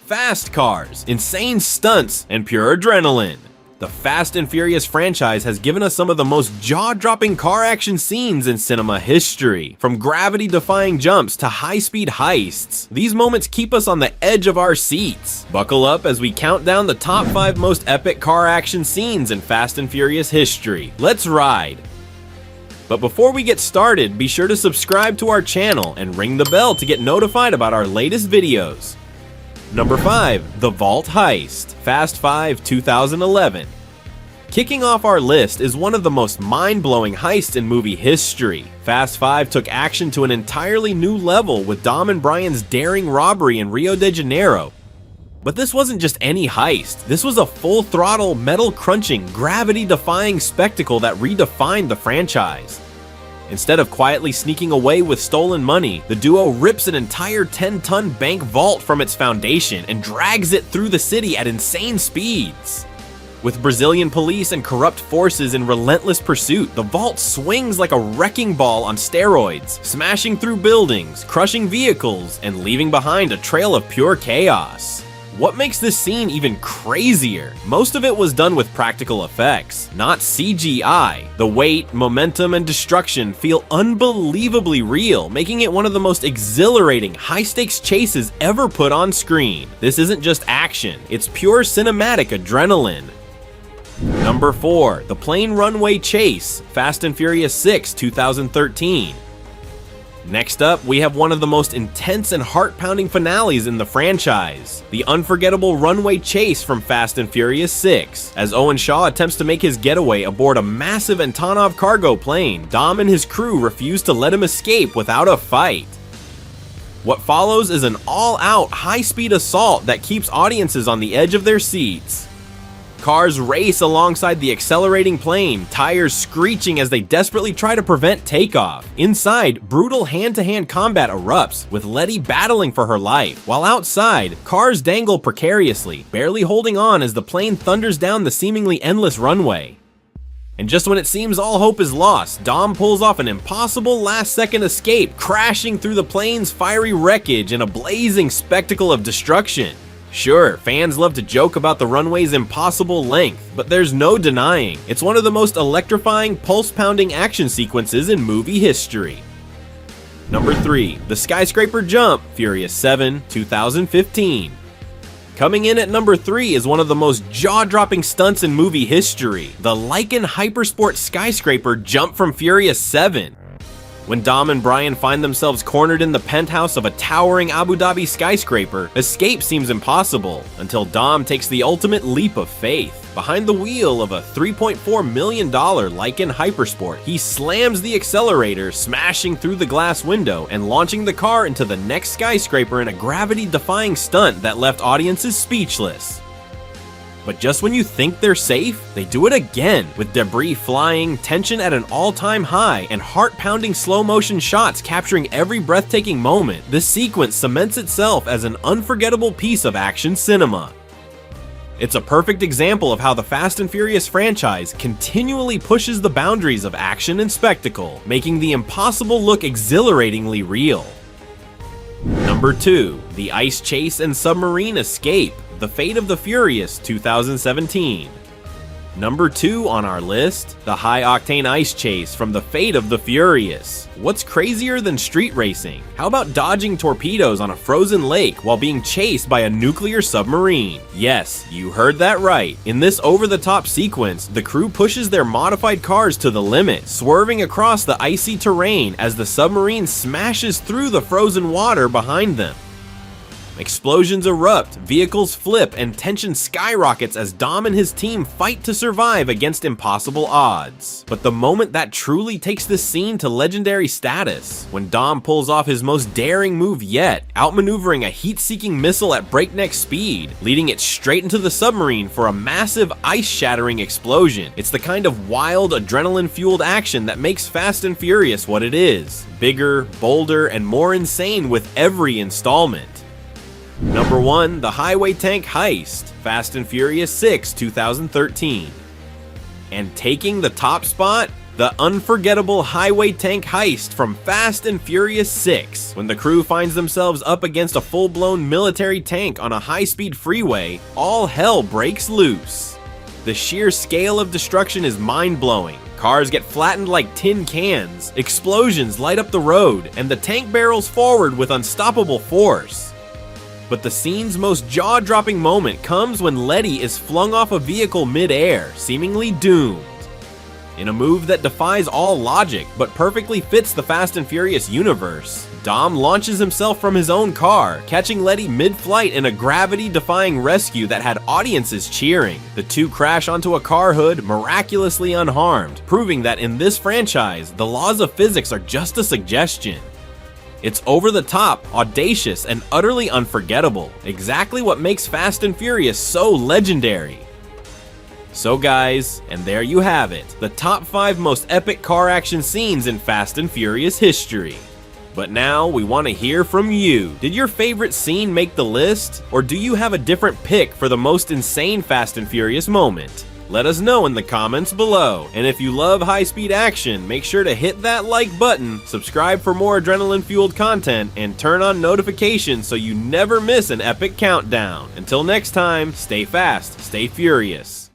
fast cars, insane stunts, and pure adrenaline. The Fast and Furious franchise has given us some of the most jaw-dropping car action scenes in cinema history. From gravity-defying jumps to high-speed heists, these moments keep us on the edge of our seats. Buckle up as we count down the top 5 most epic car action scenes in Fast and Furious history. Let's ride! But before we get started, be sure to subscribe to our channel and ring the bell to get notified about our latest videos. Number 5. The Vault Heist, Fast 5 2011. Kicking off our list is one of the most mind-blowing heists in movie history. Fast 5 took action to an entirely new level with Dom and Brian's daring robbery in Rio de Janeiro. But this wasn't just any heist, this was a full-throttle, metal-crunching, gravity-defying spectacle that redefined the franchise. Instead of quietly sneaking away with stolen money, the duo rips an entire 10-ton bank vault from its foundation and drags it through the city at insane speeds. With Brazilian police and corrupt forces in relentless pursuit, the vault swings like a wrecking ball on steroids, smashing through buildings, crushing vehicles, and leaving behind a trail of pure chaos. What makes this scene even crazier? Most of it was done with practical effects, not CGI. The weight, momentum, and destruction feel unbelievably real, making it one of the most exhilarating, high-stakes chases ever put on screen. This isn't just action, it's pure cinematic adrenaline. Number 4. The Plane Runway Chase, Fast and Furious 6 2013. Next up, we have one of the most intense and heart-pounding finales in the franchise, the unforgettable runway chase from Fast and Furious 6. As Owen Shaw attempts to make his getaway aboard a massive Antonov cargo plane, Dom and his crew refuse to let him escape without a fight. What follows is an all-out, high-speed assault that keeps audiences on the edge of their seats. Cars race alongside the accelerating plane, tires screeching as they desperately try to prevent takeoff. Inside, brutal hand-to-hand combat erupts, with Letty battling for her life, while outside, cars dangle precariously, barely holding on as the plane thunders down the seemingly endless runway. And just when it seems all hope is lost, Dom pulls off an impossible last-second escape, crashing through the plane's fiery wreckage in a blazing spectacle of destruction. Sure, fans love to joke about the runway's impossible length, but there's no denying, it's one of the most electrifying, pulse-pounding action sequences in movie history. Number 3. The Skyscraper Jump, Furious 7 2015. Coming in at number 3 is one of the most jaw-dropping stunts in movie history, the Lycan Hypersport Skyscraper Jump from Furious 7. When Dom and Brian find themselves cornered in the penthouse of a towering Abu Dhabi skyscraper, escape seems impossible, until Dom takes the ultimate leap of faith. Behind the wheel of a $3.4 million Lycan Hypersport, he slams the accelerator, smashing through the glass window and launching the car into the next skyscraper in a gravity-defying stunt that left audiences speechless. But just when you think they're safe, they do it again, with debris flying, tension at an all-time high, and heart-pounding slow-motion shots capturing every breathtaking moment. This sequence cements itself as an unforgettable piece of action cinema. It's a perfect example of how the Fast and Furious franchise continually pushes the boundaries of action and spectacle, making the impossible look exhilaratingly real. Number 2. The Ice Chase and Submarine Escape, The Fate of the Furious 2017. Number 2 on our list, the high-octane ice chase from The Fate of the Furious. What's crazier than street racing? How about dodging torpedoes on a frozen lake while being chased by a nuclear submarine? Yes, you heard that right. In this over-the-top sequence, the crew pushes their modified cars to the limit, swerving across the icy terrain as the submarine smashes through the frozen water behind them. Explosions erupt, vehicles flip, and tension skyrockets as Dom and his team fight to survive against impossible odds. But the moment that truly takes this scene to legendary status, when Dom pulls off his most daring move yet, outmaneuvering a heat-seeking missile at breakneck speed, leading it straight into the submarine for a massive ice-shattering explosion. It's the kind of wild, adrenaline-fueled action that makes Fast and Furious what it is. Bigger, bolder, and more insane with every installment. Number 1, the Highway Tank Heist, Fast and Furious 6 2013. And taking the top spot, The unforgettable highway tank heist from Fast and Furious 6. When the crew finds themselves up against a full-blown military tank on a high-speed freeway, all hell breaks loose. The sheer scale of destruction is mind-blowing. Cars get flattened like tin cans, explosions light up the road, and the tank barrels forward with unstoppable force. But the scene's most jaw-dropping moment comes when Letty is flung off a vehicle mid-air, seemingly doomed. In a move that defies all logic, but perfectly fits the Fast and Furious universe, Dom launches himself from his own car, catching Letty mid-flight in a gravity-defying rescue that had audiences cheering. The two crash onto a car hood, miraculously unharmed, proving that in this franchise, the laws of physics are just a suggestion. It's over-the-top, audacious, and utterly unforgettable, exactly what makes Fast and Furious so legendary. So guys, and there you have it, the top 5 most epic car action scenes in Fast and Furious history. But now, we want to hear from you. Did your favorite scene make the list? Or do you have a different pick for the most insane Fast and Furious moment? Let us know in the comments below. And if you love high-speed action, make sure to hit that like button, subscribe for more adrenaline-fueled content, and turn on notifications so you never miss an epic countdown. Until next time, stay fast, stay furious.